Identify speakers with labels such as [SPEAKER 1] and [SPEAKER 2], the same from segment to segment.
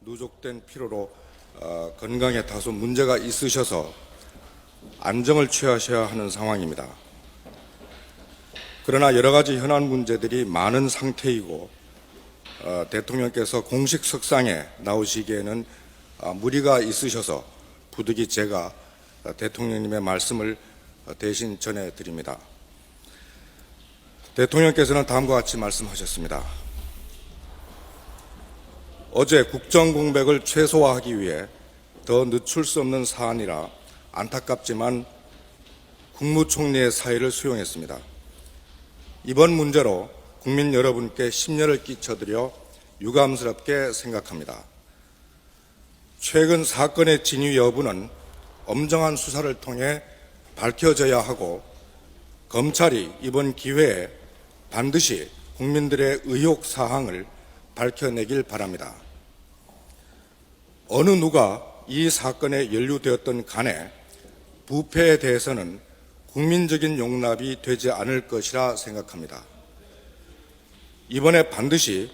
[SPEAKER 1] 누적된 피로로 건강에 다소 문제가 있으셔서 안정을 취하셔야 하는 상황입니다. 그러나 여러 가지 현안 문제들이 많은 상태이고 대통령께서 공식 석상에 나오시기에는 무리가 있으셔서 부득이 제가 대통령님의 말씀을 대신 전해드립니다. 대통령께서는 다음과 같이 말씀하셨습니다. 어제 국정공백을 최소화하기 위해 더 늦출 수 없는 사안이라 안타깝지만 국무총리의 사의를 수용했습니다. 이번 문제로 국민 여러분께 심려를 끼쳐드려 유감스럽게 생각합니다. 최근 사건의 진위 여부는 엄정한 수사를 통해 밝혀져야 하고 검찰이 이번 기회에 반드시 국민들의 의혹 사항을 밝혀내길 바랍니다. 어느 누가 이 사건에 연루되었던 간에 부패에 대해서는 국민적인 용납이 되지 않을 것이라 생각합니다. 이번에 반드시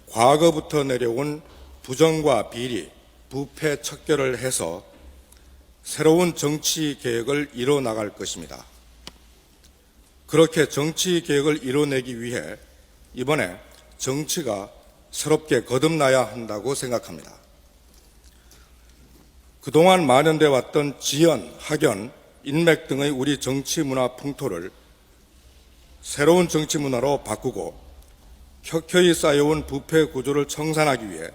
[SPEAKER 1] 과거부터 내려온 부정과 비리, 부패 척결을 해서 새로운 정치 개혁을 이뤄나갈 것입니다. 그렇게 정치 개혁을 이뤄내기 위해 이번에 정치가 새롭게 거듭나야 한다고 생각합니다. 그동안 만연돼 왔던 지연, 학연, 인맥 등의 우리 정치 문화 풍토를 새로운 정치 문화로 바꾸고 켜켜이 쌓여온 부패 구조를 청산하기 위해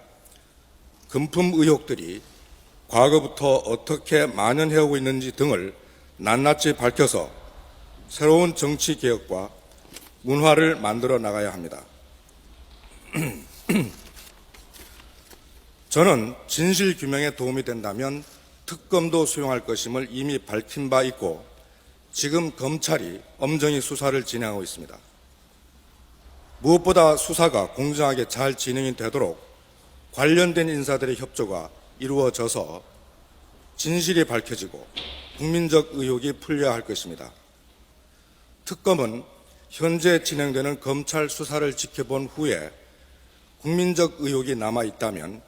[SPEAKER 1] 금품 의혹들이 과거부터 어떻게 만연해오고 있는지 등을 낱낱이 밝혀서 새로운 정치 개혁과 문화를 만들어 나가야 합니다. 저는 진실 규명에 도움이 된다면 특검도 수용할 것임을 이미 밝힌 바 있고 지금 검찰이 엄정히 수사를 진행하고 있습니다. 무엇보다 수사가 공정하게 잘 진행이 되도록 관련된 인사들의 협조가 이루어져서 진실이 밝혀지고 국민적 의혹이 풀려야 할 것입니다. 특검은 현재 진행되는 검찰 수사를 지켜본 후에 국민적 의혹이 남아있다면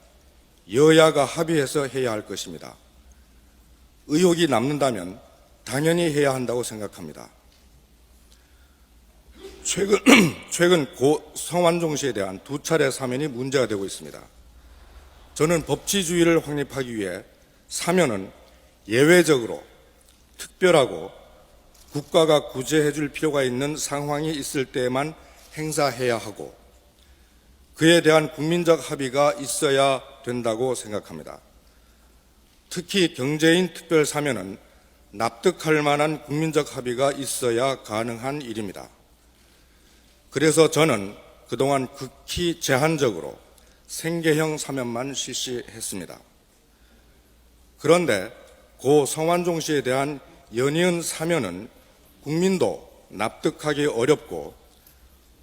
[SPEAKER 1] 여야가 합의해서 해야 할 것입니다. 의혹이 남는다면 당연히 해야 한다고 생각합니다. 최근 고 성완종 씨에 대한 2차례 사면이 문제가 되고 있습니다. 저는 법치주의를 확립하기 위해 사면은 예외적으로 특별하고 국가가 구제해 줄 필요가 있는 상황이 있을 때에만 행사해야 하고 그에 대한 국민적 합의가 있어야 된다고 생각합니다. 특히 경제인 특별 사면은 납득할 만한 국민적 합의가 있어야 가능한 일입니다. 그래서 저는 그동안 극히 제한적으로 생계형 사면만 실시했습니다. 그런데 고 성완종 씨에 대한 연이은 사면은 국민도 납득하기 어렵고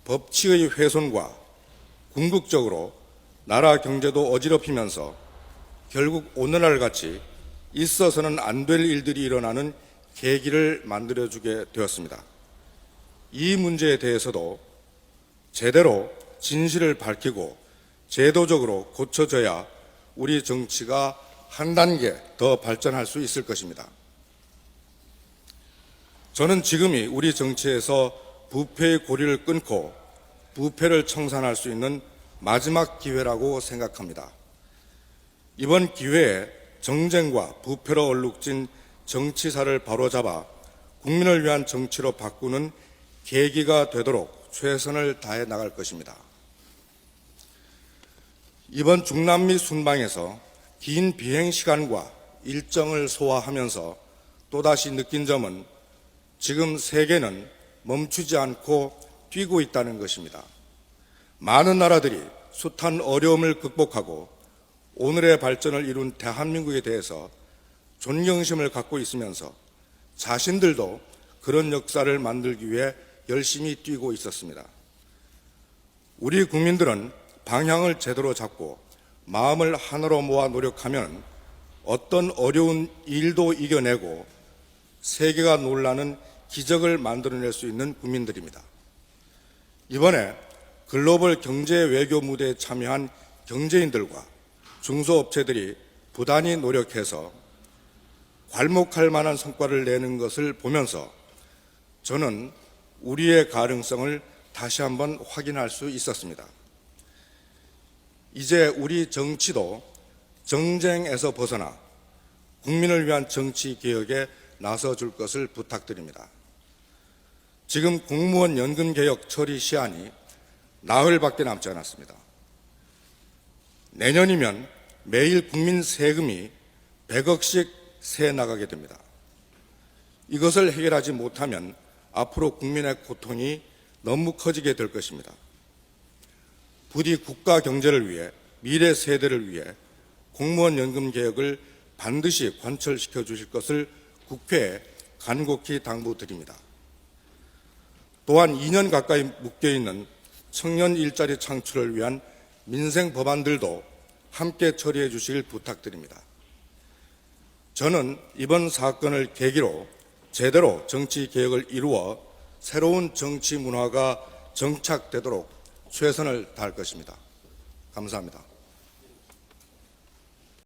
[SPEAKER 1] 법치의 훼손과 궁극적으로 나라 경제도 어지럽히면서 결국 오늘날 같이 있어서는 안 될 일들이 일어나는 계기를 만들어주게 되었습니다. 이 문제에 대해서도 제대로 진실을 밝히고 제도적으로 고쳐져야 우리 정치가 한 단계 더 발전할 수 있을 것입니다. 저는 지금이 우리 정치에서 부패의 고리를 끊고 부패를 청산할 수 있는 마지막 기회라고 생각합니다. 이번 기회에 정쟁과 부패로 얼룩진 정치사를 바로잡아 국민을 위한 정치로 바꾸는 계기가 되도록 최선을 다해 나갈 것입니다. 이번 중남미 순방에서 긴 비행 시간과 일정을 소화하면서 또다시 느낀 점은 지금 세계는 멈추지 않고 뛰고 있다는 것입니다. 많은 나라들이 숱한 어려움을 극복하고 오늘의 발전을 이룬 대한민국에 대해서 존경심을 갖고 있으면서 자신들도 그런 역사를 만들기 위해 열심히 뛰고 있었습니다. 우리 국민들은 방향을 제대로 잡고 마음을 하나로 모아 노력하면 어떤 어려운 일도 이겨내고 세계가 놀라는 기적을 만들어낼 수 있는 국민들입니다. 이번에 글로벌 경제 외교 무대에 참여한 경제인들과 중소업체들이 부단히 노력해서 괄목할 만한 성과를 내는 것을 보면서 저는 우리의 가능성을 다시 한번 확인할 수 있었습니다. 이제 우리 정치도 정쟁에서 벗어나 국민을 위한 정치 개혁에 나서줄 것을 부탁드립니다. 지금 공무원 연금 개혁 처리 시한이 나흘밖에 남지 않았습니다. 내년이면 매일 국민 세금이 100억씩 새 나가게 됩니다. 이것을 해결하지 못하면 앞으로 국민의 고통이 너무 커지게 될 것입니다. 부디 국가 경제를 위해, 미래 세대를 위해 공무원 연금 개혁을 반드시 관철시켜 주실 것을 국회에 간곡히 당부드립니다. 또한 2년 가까이 묶여있는 청년 일자리 창출을 위한 민생 법안들도 함께 처리해 주시길 부탁드립니다. 저는 이번 사건을 계기로 제대로 정치 개혁을 이루어 새로운 정치 문화가 정착되도록 최선을 다할 것입니다. 감사합니다.